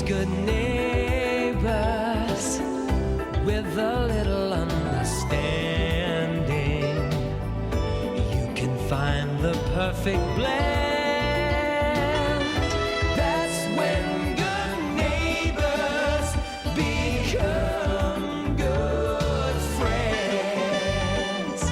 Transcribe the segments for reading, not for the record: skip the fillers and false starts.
good neighbors with a little understanding. You can find the perfect blend. That's when good neighbors become good friends.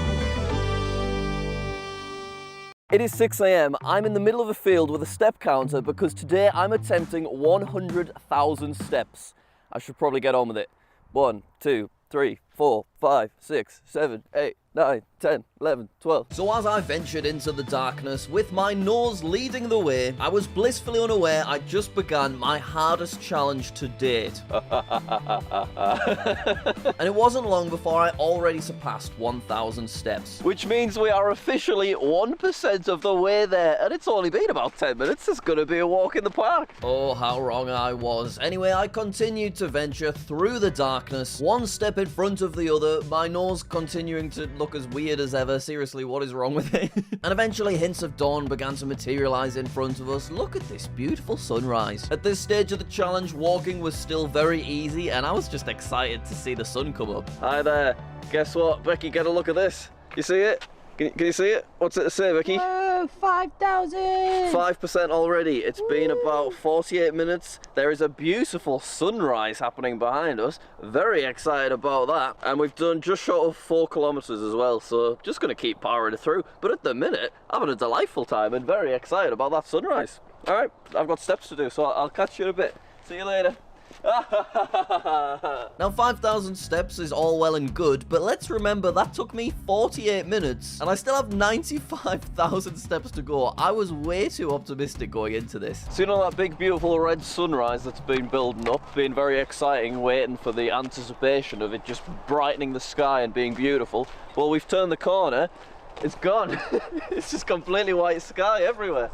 It is 6 a.m. I'm in the middle of a field with a step counter because today I'm attempting 100,000 steps. I should probably get on with it. 1, 2, 3, 4, 5, 6, 7, 8, 9, 10, 11, 12. So as I ventured into the darkness with my nose leading the way, I was blissfully unaware I just began my hardest challenge to date. And it wasn't long before I already surpassed 1,000 steps. Which means we are officially 1% of the way there, and it's only been about 10 minutes. It's gonna be a walk in the park. Oh, how wrong I was. Anyway, I continued to venture through the darkness, one step in front of the other, my nose continuing to look as weird as ever. Seriously, what is wrong with it? And eventually hints of dawn began to materialize in front of us. Look at this beautiful sunrise. At this stage of the challenge, walking was still very easy, and I was just excited to see the sun come up. Hi there. Guess what? Becky, get a look at this. You see it? Can you see it? What's it to say, Becky? 5,000! 5% already. It's been about 48 minutes. There is a beautiful sunrise happening behind us. Very excited about that. And we've done just short of 4 kilometers as well, so just going to keep powering through. But at the minute, having a delightful time and very excited about that sunrise. All right, I've got steps to do, so I'll catch you in a bit. See you later. Now 5,000 steps is all well and good, but let's remember that took me 48 minutes and I still have 95,000 steps to go. I was way too optimistic going into this. So you know that big beautiful red sunrise that's been building up, been very exciting, waiting for the anticipation of it just brightening the sky and being beautiful. Well, we've turned the corner, it's gone. It's just completely white sky everywhere.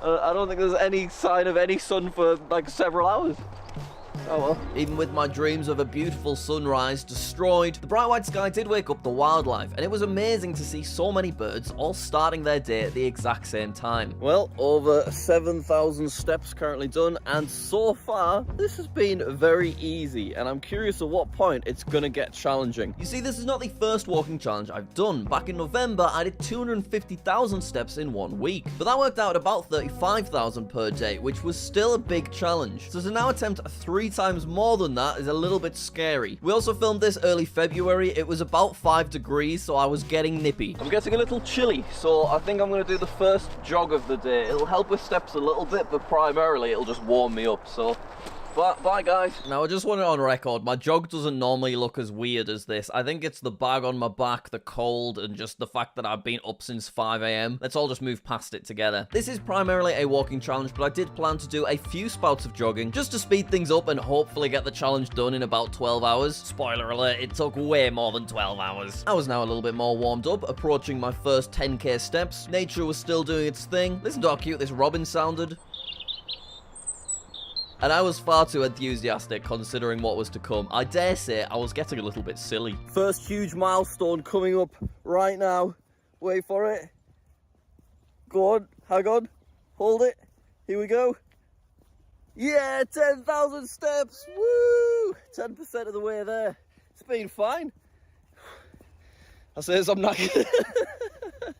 I don't think there's any sign of any sun for like several hours. Oh well. Even with my dreams of a beautiful sunrise destroyed, the bright white sky did wake up the wildlife, and it was amazing to see so many birds all starting their day at the exact same time. Well, over 7,000 steps currently done, and so far, this has been very easy, and I'm curious at what point it's gonna get challenging. You see, this is not the first walking challenge I've done. Back in November, I did 250,000 steps in 1 week, but that worked out about 35,000 per day, which was still a big challenge. So to now attempt 3 times more than that is a little bit scary. We also filmed this early February. It was about 5 degrees, so I was getting nippy. I'm getting a little chilly, so I think I'm going to do the first jog of the day. It'll help with steps a little bit, but primarily it'll just warm me up, so... Bye, guys. Now, I just want it on record. My jog doesn't normally look as weird as this. I think it's the bag on my back, the cold, and just the fact that I've been up since 5 a.m. Let's all just move past it together. This is primarily a walking challenge, but I did plan to do a few spouts of jogging just to speed things up and hopefully get the challenge done in about 12 hours. Spoiler alert, it took way more than 12 hours. I was now a little bit more warmed up, approaching my first 10k steps. Nature was still doing its thing. Listen to how cute this robin sounded. And I was far too enthusiastic considering what was to come. I dare say I was getting a little bit silly. First huge milestone coming up right now. Wait for it. Go on, hang on, hold it. Here we go. Yeah, 10,000 steps, woo! 10% of the way there. It's been fine. I say as I'm knackered.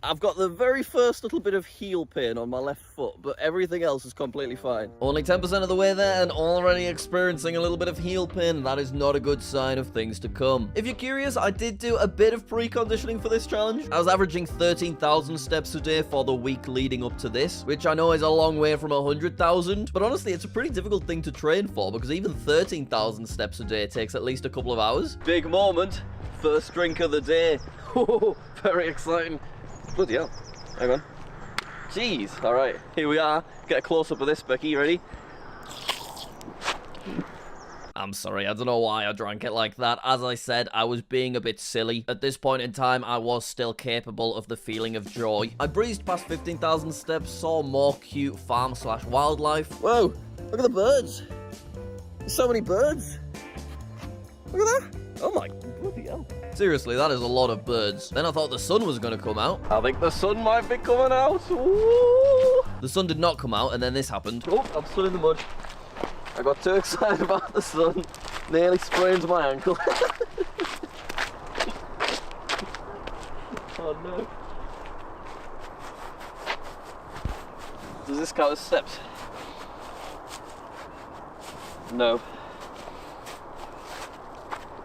I've got the very first little bit of heel pain on my left foot, but everything else is completely fine. Only 10% of the way there and already experiencing a little bit of heel pain. That is not a good sign of things to come. If you're curious, I did do a bit of preconditioning for this challenge. I was averaging 13,000 steps a day for the week leading up to this, which I know is a long way from 100,000, but honestly, it's a pretty difficult thing to train for because even 13,000 steps a day takes at least a couple of hours. Big moment. First drink of the day. Very exciting. Bloody hell. Hang on. Jeez. Alright, here we are. Get a close-up of this, Becky. You ready? I'm sorry, I don't know why I drank it like that. As I said, I was being a bit silly. At this point in time, I was still capable of the feeling of joy. I breezed past 15,000 steps, saw more cute farm/wildlife. Whoa, look at the birds. There's so many birds. Look at that. Oh my bloody hell. Seriously, that is a lot of birds. Then I thought the sun was going to come out. I think the sun might be coming out. Ooh. The sun did not come out, and then this happened. Oh, I'm still in the mud. I got too excited about the sun, nearly sprained my ankle. Oh no. Does this count as steps? No.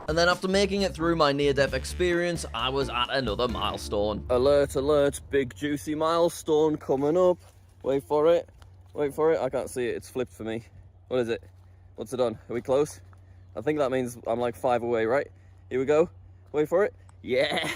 And then after making it through my near-death experience, I was at another milestone. Alert, alert, big juicy milestone coming up. Wait for it. Wait for it. I can't see it. It's flipped for me. What is it? What's it on? Are we close? I think that means I'm like 5 away, right? Here we go. Wait for it. Yeah!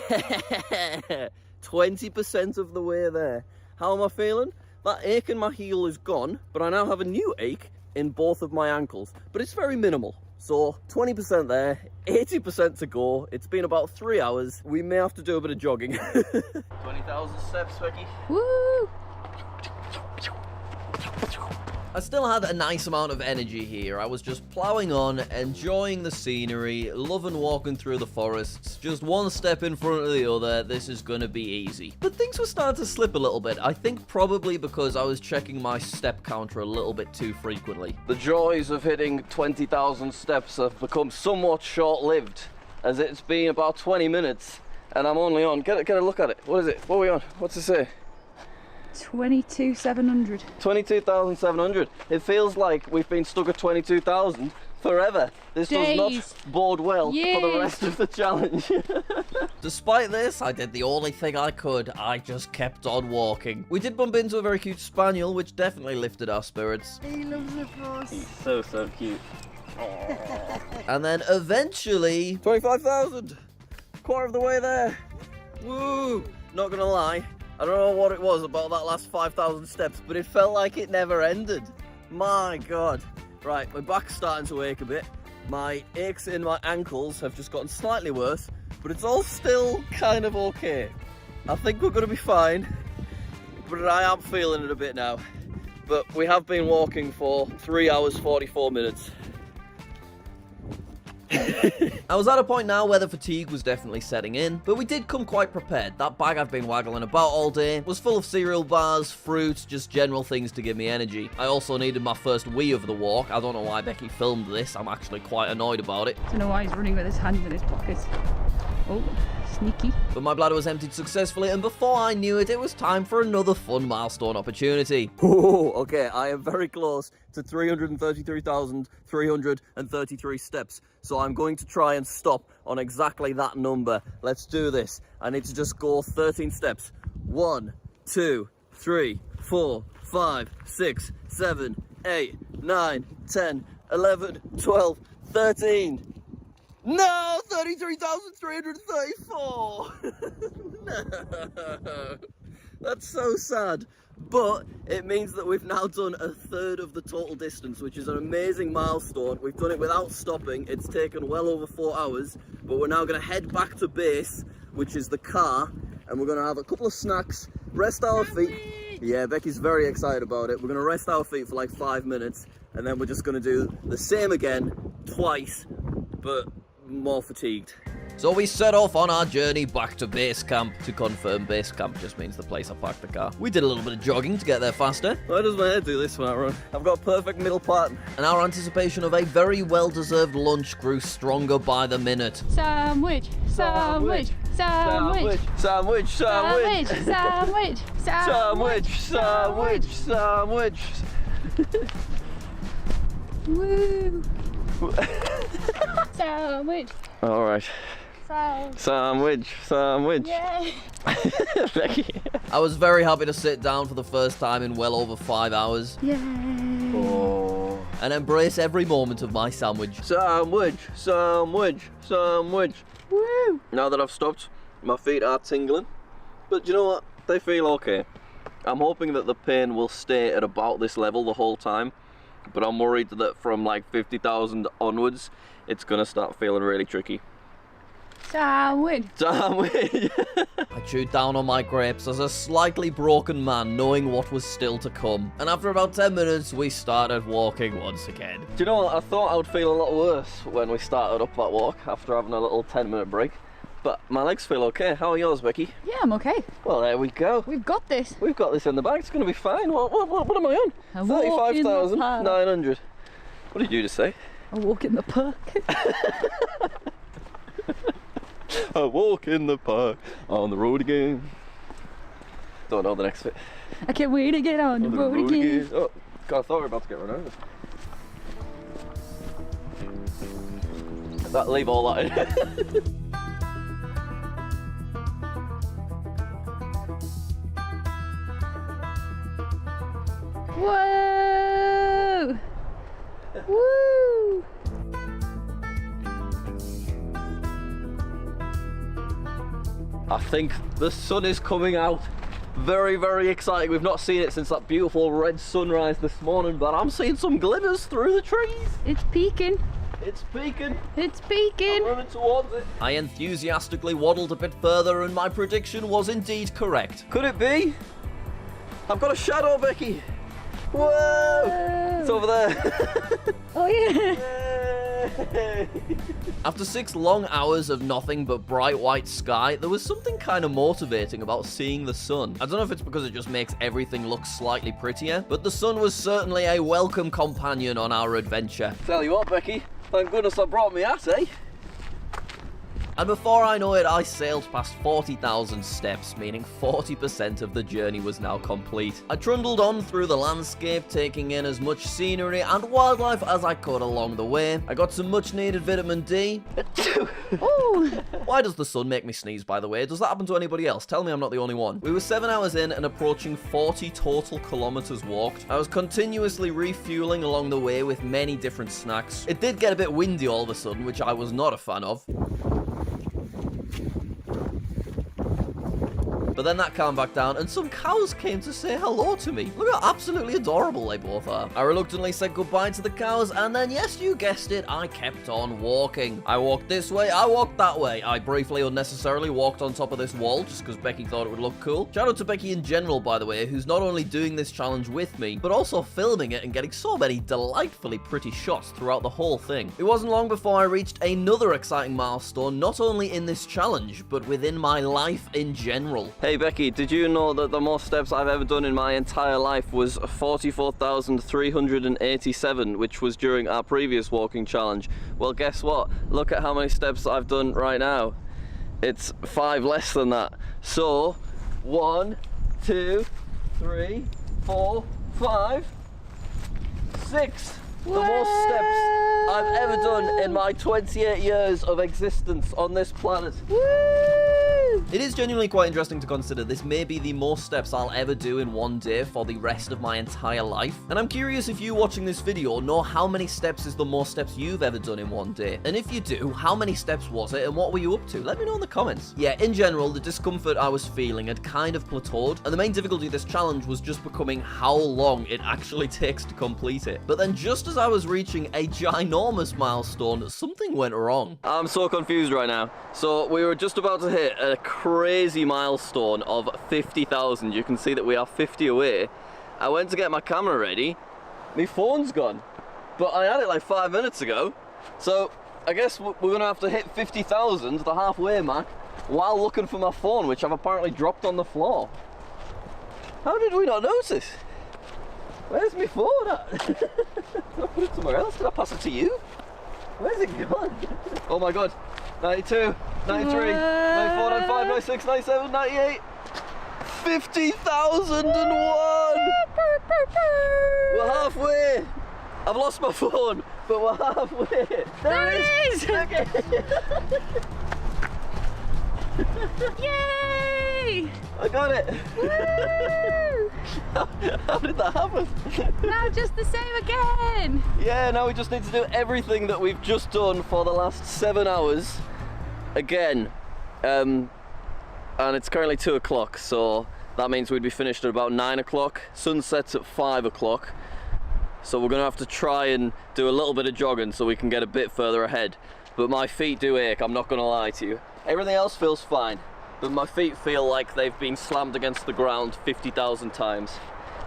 20% of the way there. How am I feeling? That ache in my heel is gone, but I now have a new ache in both of my ankles. But it's very minimal. So 20% there, 80% to go. It's been about 3 hours. We may have to do a bit of jogging. 20,000 steps, Becky. Woo! I still had a nice amount of energy here. I was just ploughing on, enjoying the scenery, loving walking through the forests. Just one step in front of the other, this is gonna be easy. But things were starting to slip a little bit. I think probably because I was checking my step counter a little bit too frequently. The joys of hitting 20,000 steps have become somewhat short-lived, as it's been about 20 minutes, and I'm only on, get a look at it. What is it? What are we on? What's it say? 22,700. 22,700. It feels like we've been stuck at 22,000 forever. This does not bode well for the rest of the challenge. Despite this, I did the only thing I could. I just kept on walking. We did bump into a very cute spaniel, which definitely lifted our spirits. He loves the force. He's so cute. And then eventually, 25,000. Quarter of the way there. Woo! Not gonna lie. I don't know what it was about that last 5,000 steps, but it felt like it never ended. My God. Right, my back's starting to ache a bit. My aches in my ankles have just gotten slightly worse, but it's all still kind of okay. I think we're going to be fine, but I am feeling it a bit now. But we have been walking for 3 hours, 44 minutes. I was at a point now where the fatigue was definitely setting in, but we did come quite prepared. That bag I've been waggling about all day was full of cereal bars, fruit, just general things to give me energy. I also needed my first wee of the walk. I don't know why Becky filmed this. I'm actually quite annoyed about it. I don't know why he's running with his hands in his pockets. Oh, sneaky. But my bladder was emptied successfully, and before I knew it, it was time for another fun milestone opportunity. Oh, okay, I am very close to 333,333 steps, so I'm going to try and stop on exactly that number. Let's do this. I need to just go 13 steps. 1, 2, 3, 4, 5, 6, 7, 8, 9, 10, 11, 12, 13. No, 33,334. No, that's so sad. But it means that we've now done a third of the total distance, which is an amazing milestone. We've done it without stopping. It's taken well over 4 hours, but we're now going to head back to base, which is the car, and we're going to have a couple of snacks, rest our feet. Yeah, Becky's very excited about it. We're going to rest our feet for like 5 minutes, and then we're just going to do the same again twice, but more fatigued. So we set off on our journey back to base camp. To confirm, base camp just means the place I parked the car. We did a little bit of jogging to get there faster. Why does my head do this when I run? I've got a perfect middle part. And our anticipation of a very well-deserved lunch grew stronger by the minute. Sandwich, sandwich, sandwich, sandwich, sandwich, sandwich, sandwich, sandwich, sandwich, sandwich. Woo! Sandwich. All right. Sandwich, sandwich. Yay! Becky. I was very happy to sit down for the first time in well over 5 hours. Yay! Oh. And embrace every moment of my sandwich. Sandwich, sandwich, sandwich. Woo! Now that I've stopped, my feet are tingling. But you know what? They feel okay. I'm hoping that the pain will stay at about this level the whole time. But I'm worried that from like 50,000 onwards, it's gonna start feeling really tricky. Sandwich. Sandwich. I chewed down on my grapes as a slightly broken man, knowing what was still to come. And after about 10 minutes, we started walking once again. Do you know what? I thought I would feel a lot worse when we started up that walk after having a little 10-minute break. But my legs feel okay. How are yours, Becky? Yeah, I'm okay. Well, there we go. We've got this. We've got this in the bag. It's going to be fine. What am I on? 35,900. What did you just say? A walk in the park. A walk in the park, on the road again. Don't know the next bit. I can't wait to get on the road again. Oh, God, I thought we were about to get run over. Leave all that in. Whoa! Woo! I think the sun is coming out. Very, very exciting. We've not seen it since that beautiful red sunrise this morning, but I'm seeing some glimmers through the trees. It's peeking. It's peeking. It's peeking. I'm running towards it. I enthusiastically waddled a bit further and my prediction was indeed correct. Could it be? I've got a shadow, Becky. Whoa! Whoa. It's over there. Oh yeah. Yay. After 6 long hours of nothing but bright white sky, there was something kind of motivating about seeing the sun. I don't know if it's because it just makes everything look slightly prettier, but the sun was certainly a welcome companion on our adventure. Tell you what, Becky, thank goodness I brought me hat, eh? And before I know it, I sailed past 40,000 steps, meaning 40% of the journey was now complete. I trundled on through the landscape, taking in as much scenery and wildlife as I could along the way. I got some much needed vitamin D. Oh. Why does the sun make me sneeze, by the way? Does that happen to anybody else? Tell me I'm not the only one. We were 7 hours in and approaching 40 total kilometers walked. I was continuously refueling along the way with many different snacks. It did get a bit windy all of a sudden, which I was not a fan of. But then that calmed back down, and some cows came to say hello to me. Look how absolutely adorable they both are. I reluctantly said goodbye to the cows, and then, yes, you guessed it, I kept on walking. I walked this way, I walked that way. I briefly, unnecessarily walked on top of this wall, just because Becky thought it would look cool. Shout out to Becky in general, by the way, who's not only doing this challenge with me, but also filming it and getting so many delightfully pretty shots throughout the whole thing. It wasn't long before I reached another exciting milestone, not only in this challenge, but within my life in general. Hey Becky, did you know that the most steps I've ever done in my entire life was 44,387, which was during our previous walking challenge? Well, guess what? Look at how many steps I've done right now. It's 5 less than that. So, 1, 2, 3, 4, 5, 6. The most steps I've ever done in my 28 years of existence on this planet. Woo! It is genuinely quite interesting to consider this may be the most steps I'll ever do in one day for the rest of my entire life. And I'm curious if you watching this video know how many steps is the most steps you've ever done in one day. And if you do, how many steps was it and what were you up to? Let me know in the comments. Yeah, in general, the discomfort I was feeling had kind of plateaued, and the main difficulty of this challenge was just becoming how long it actually takes to complete it. But then just as I was reaching a ginormous milestone, something went wrong. I'm so confused right now. So we were just about to hit a crazy milestone of 50,000. You can see that we are 50 away. I went to get my camera ready. My phone's gone, but I had it like 5 minutes ago. So I guess we're gonna have to hit 50,000, the halfway mark, while looking for my phone, which I've apparently dropped on the floor. How did we not notice? Where's my phone at? Did I put it somewhere else? Did I pass it to you? Where's it gone? Oh my god. 92, 93, 94, 95, 96, 97, 98. 50,001! We're halfway! I've lost my phone, but we're halfway! There it is! Okay. Yay! I got it! Woo! How did that happen? Now just the same again! Yeah, now we just need to do everything that we've just done for the last 7 hours again. And it's currently 2 o'clock, so that means we'd be finished at about 9 o'clock. Sunset's at 5 o'clock. So we're gonna have to try and do a little bit of jogging so we can get a bit further ahead. But my feet do ache, I'm not gonna lie to you. Everything else feels fine, but my feet feel like they've been slammed against the ground 50,000 times.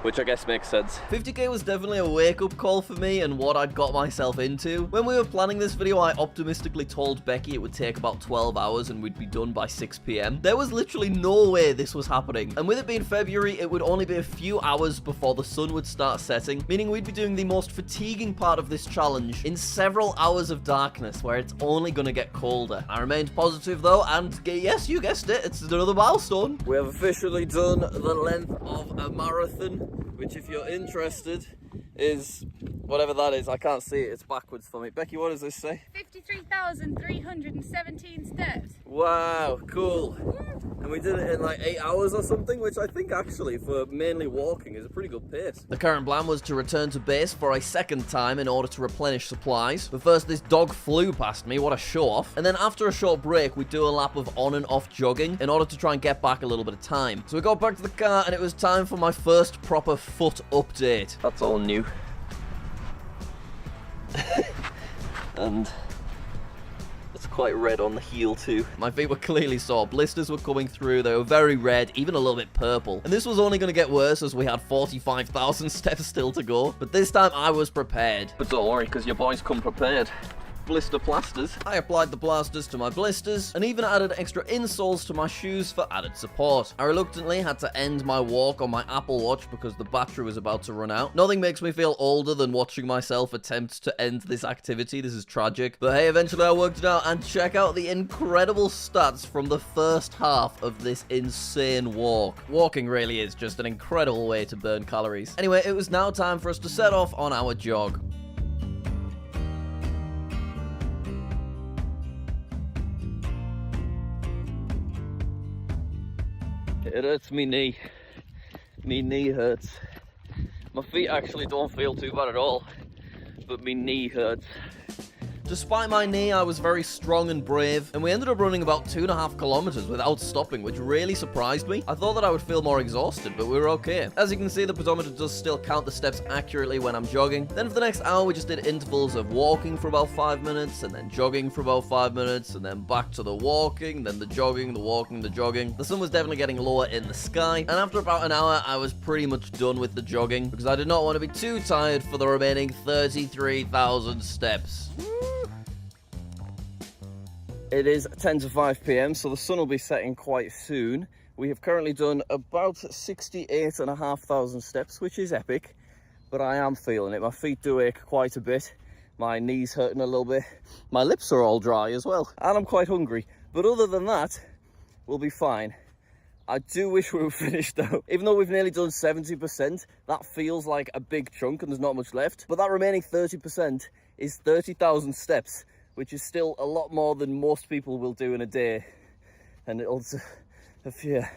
which I guess makes sense. 50k was definitely a wake-up call for me and what I'd got myself into. When we were planning this video, I optimistically told Becky it would take about 12 hours and we'd be done by 6 p.m. There was literally no way this was happening. And with it being February, it would only be a few hours before the sun would start setting, meaning we'd be doing the most fatiguing part of this challenge in several hours of darkness where it's only going to get colder. I remained positive though, and yes, you guessed it, it's another milestone. We have officially done the length of a marathon, which if you're interested is whatever that is. I can't see it, it's backwards for me. Becky, what does this say? 53,317 steps. Wow, cool. And we did it in like 8 hours or something, which I think actually for mainly walking is a pretty good pace. The current plan was to return to base for a second time in order to replenish supplies. But first this dog flew past me, what a show off. And then after a short break, we do a lap of on and off jogging in order to try and get back a little bit of time. So we got back to the car and it was time for my first proper foot update. That's all new. And it's quite red on the heel too. My feet were clearly sore. Blisters were coming through. They were very red, even a little bit purple. And this was only going to get worse as we had 45,000 steps still to go. But this time I was prepared. But don't worry, because your boys come prepared. Blister plasters. I applied the plasters to my blisters and even added extra insoles to my shoes for added support. I reluctantly had to end my walk on my Apple Watch because the battery was about to run out. Nothing makes me feel older than watching myself attempt to end this activity. This is tragic. But hey, eventually I worked it out, and check out the incredible stats from the first half of this insane walk. Walking really is just an incredible way to burn calories. Anyway, it was now time for us to set off on our jog. It hurts me knee. Me knee hurts. My feet actually don't feel too bad at all, but me knee hurts. Despite my knee, I was very strong and brave, and we ended up running about 2.5 kilometers without stopping, which really surprised me. I thought that I would feel more exhausted, but we were okay. As you can see, the pedometer does still count the steps accurately when I'm jogging. Then for the next hour, we just did intervals of walking for about 5 minutes, and then jogging for about 5 minutes, and then back to the walking, then the jogging, the walking, the jogging. The sun was definitely getting lower in the sky, and after about an hour, I was pretty much done with the jogging, because I did not want to be too tired for the remaining 33,000 steps. It is 10 to 5 p.m, so the sun will be setting quite soon. We have currently done about 68,500 steps, which is epic, but I am feeling it. My feet do ache quite a bit. My knees hurting a little bit. My lips are all dry as well, and I'm quite hungry. But other than that, we'll be fine. I do wish we were finished though. Even though we've nearly done 70%, that feels like a big chunk and there's not much left. But that remaining 30% is 30,000 steps, which is still a lot more than most people will do in a day. And it'll... yeah.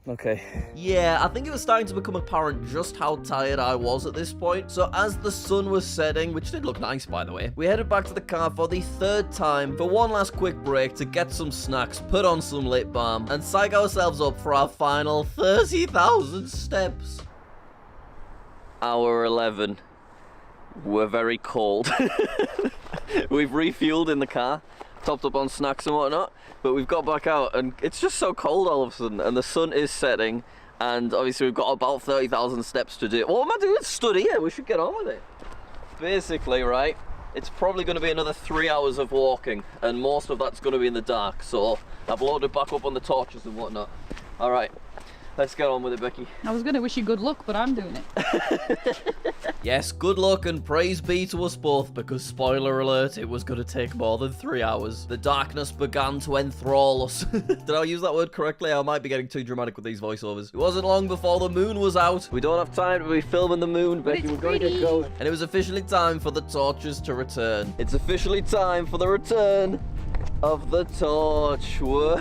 Okay. Yeah, I think it was starting to become apparent just how tired I was at this point. So as the sun was setting, which did look nice by the way, we headed back to the car for the third time for one last quick break to get some snacks, put on some lip balm, and psych ourselves up for our final 30,000 steps. Hour 11. We're very cold. We've refueled in the car, topped up on snacks and whatnot, but we've got back out and it's just so cold all of a sudden, and the sun is setting, and obviously we've got about 30,000 steps to do. What am I doing stood here? We should get on with it. Basically, right, it's probably going to be another 3 hours of walking, and most of that's going to be in the dark, so I've loaded back up on the torches and whatnot. Alright, let's get on with it, Becky. I was going to wish you good luck, but I'm doing it. Yes, good luck and praise be to us both, because spoiler alert, it was going to take more than 3 hours. The darkness began to enthrall us. Did I use that word correctly? I might be getting too dramatic with these voiceovers. It wasn't long before the moon was out. We don't have time to be filming the moon, Becky. We're going to get going. And it was officially time for the torches to return. It's officially time for the return of the torch. Whoa.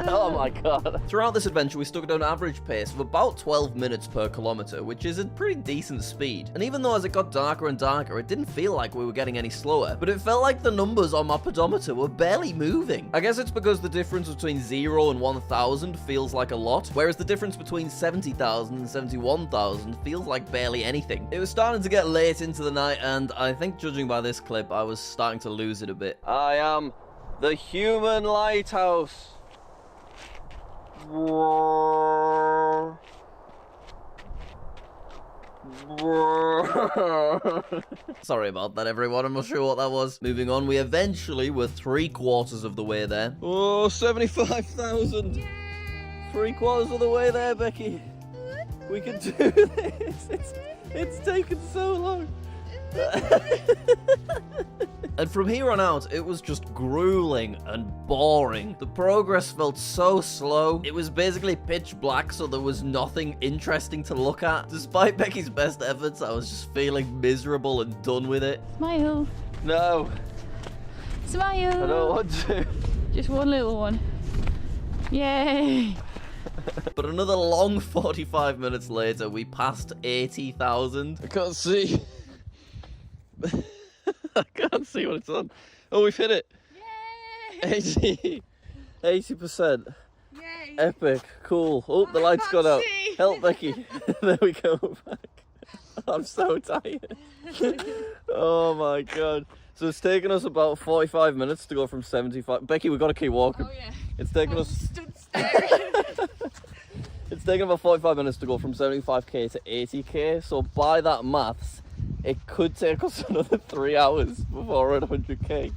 Oh my god. Throughout this adventure, we stuck at an average pace of about 12 minutes per kilometer, which is a pretty decent speed. And even though as it got darker and darker, it didn't feel like we were getting any slower, but it felt like the numbers on my pedometer were barely moving. I guess it's because the difference between 0 and 1,000 feels like a lot, whereas the difference between 70,000 and 71,000 feels like barely anything. It was starting to get late into the night, and I think judging by this clip, I was starting to lose it a bit. I am the human lighthouse. Sorry about that, everyone. I'm not sure what that was. Moving on, we eventually were 3/4 of the way there. Oh, 75,000. 3/4 of the way there, Becky. We can do this. It's taken so long. And from here on out, it was just grueling and boring. The progress felt so slow. It was basically pitch black, so there was nothing interesting to look at. Despite Becky's best efforts, I was just feeling miserable and done with it. Smile. No, Smile. I don't want to. Just one little one. Yay. But another long 45 minutes later, we passed 80,000. I can't see. I can't see what it's on. Oh, we've hit it. Yay. 80%. Yay. Epic. Cool. Oh, the light's gone out. See. Help, Becky. There we go. Back. I'm so tired. Oh my god. So it's taken us about 45 minutes to go from 75. Becky, we've got to keep walking. Oh, yeah. It's taken us. Stood staring. It's taken about 45 minutes to go from 75k to 80k. So by that maths, it could take us another 3 hours before we're at 100k.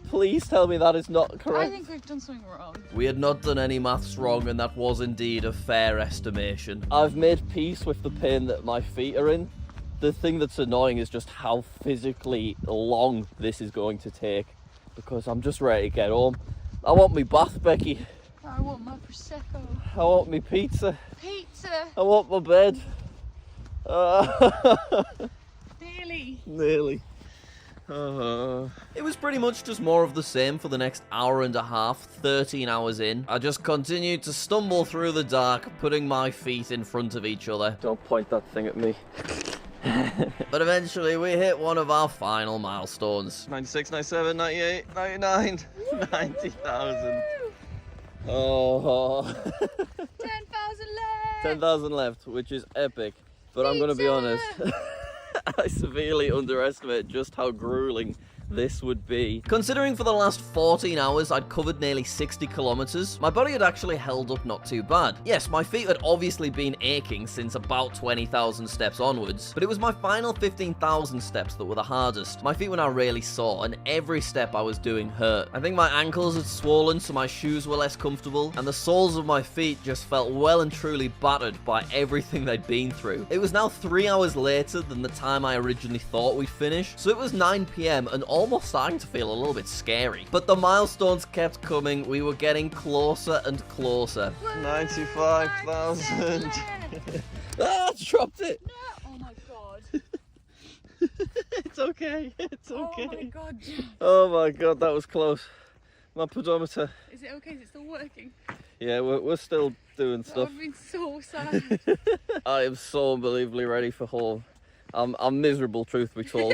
Please tell me that is not correct. I think we've done something wrong. We had not done any maths wrong, and that was indeed a fair estimation. I've made peace with the pain that my feet are in. The thing that's annoying is just how physically long this is going to take, because I'm just ready to get home. I want me bath, Becky. I want my Prosecco. I want me pizza. Pizza. I want my bed. Nearly. Nearly. It was pretty much just more of the same for the next hour and a half, 13 hours in. I just continued to stumble through the dark, putting my feet in front of each other. Don't point that thing at me. But eventually we hit one of our final milestones. 96, 97, 98, 99, 90,000. Oh. 10,000 left. 10,000 left, which is epic. But I'm going to be honest, I severely underestimated just how grueling this would be. Considering for the last 14 hours I'd covered nearly 60 kilometers, my body had actually held up not too bad. Yes, my feet had obviously been aching since about 20,000 steps onwards, but it was my final 15,000 steps that were the hardest. My feet were now really sore, and every step I was doing hurt. I think my ankles had swollen, so my shoes were less comfortable, and the soles of my feet just felt well and truly battered by everything they'd been through. It was now 3 hours later than the time I originally thought we'd finish, so it was 9 PM and almost starting to feel a little bit scary. But the milestones kept coming. We were getting closer and closer. 95,000. Ah, dropped it. No. Oh my god. It's okay. It's okay. Oh my god. Oh my god, that was close. My pedometer. Is it okay? Is it still working? Yeah, we're still doing stuff. I've been so sad. I am so unbelievably ready for home. I'm miserable, truth be told.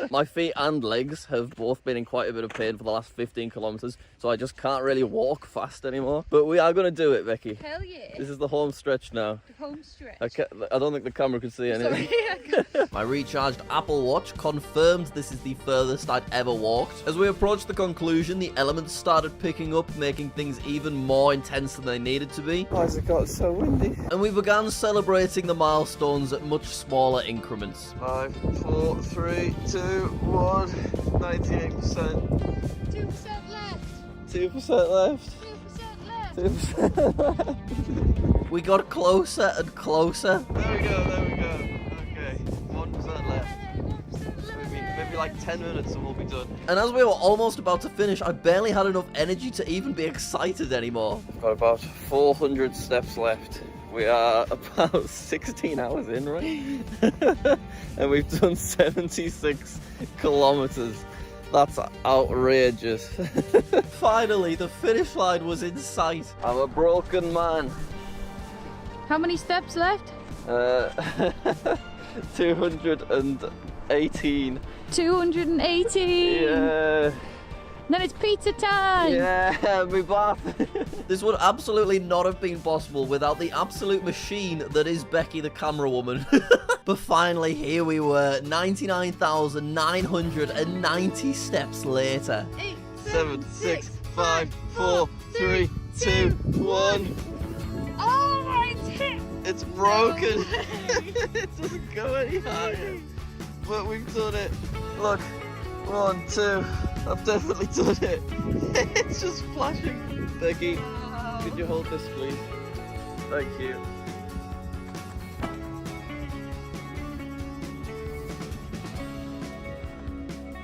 My feet and legs have both been in quite a bit of pain for the last 15 kilometers, so I just can't really walk fast anymore. But we are going to do it, Becky. Hell yeah. This is the home stretch now. The home stretch. I don't think the camera can see anything. Sorry. My recharged Apple Watch confirmed this is the furthest I'd ever walked. As we approached the conclusion, the elements started picking up, making things even more intense than they needed to be. Why has it got so windy? And we began celebrating the milestones at much smaller increments. 5, 4, 3, 2, 1, 98%. 2% left. 2% left. 2% left. 2% left. We got closer and closer. There we go, there we go. Okay, 1% left. Maybe like 10 minutes and we'll be done. And as we were almost about to finish, I barely had enough energy to even be excited anymore. We've got about 400 steps left. We are about 16 hours in, right? And we've done 76 kilometers. That's outrageous. Finally, the finish line was in sight. I'm a broken man. How many steps left? 218. 218. Yeah. Then it's pizza time. Yeah, me bath. This would absolutely not have been possible without the absolute machine that is Becky the camera woman. But finally, here we were, 99,990 steps later. 8, 7, 6, 5, 4, 3, 2, 1. Oh, it's hit. It's broken. It doesn't go any higher. But we've done it. Look, 1, 2. I've definitely done it. It's just flashing. Becky, could you hold this, please? Thank you.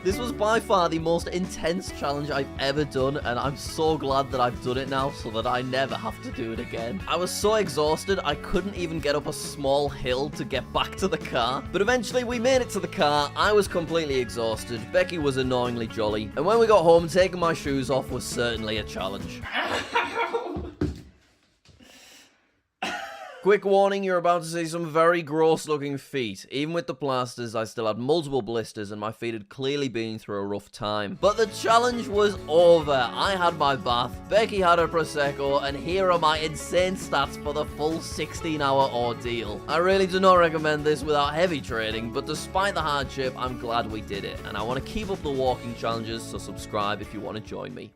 This was by far the most intense challenge I've ever done, and I'm so glad that I've done it now so that I never have to do it again. I was so exhausted, I couldn't even get up a small hill to get back to the car. But eventually, we made it to the car. I was completely exhausted. Becky was annoyingly jolly. And when we got home, taking my shoes off was certainly a challenge. Quick warning, you're about to see some very gross looking feet. Even with the plasters, I still had multiple blisters and my feet had clearly been through a rough time. But the challenge was over. I had my bath, Becky had her Prosecco, and here are my insane stats for the full 16-hour ordeal. I really do not recommend this without heavy training, but despite the hardship, I'm glad we did it. And I want to keep up the walking challenges, so subscribe if you want to join me.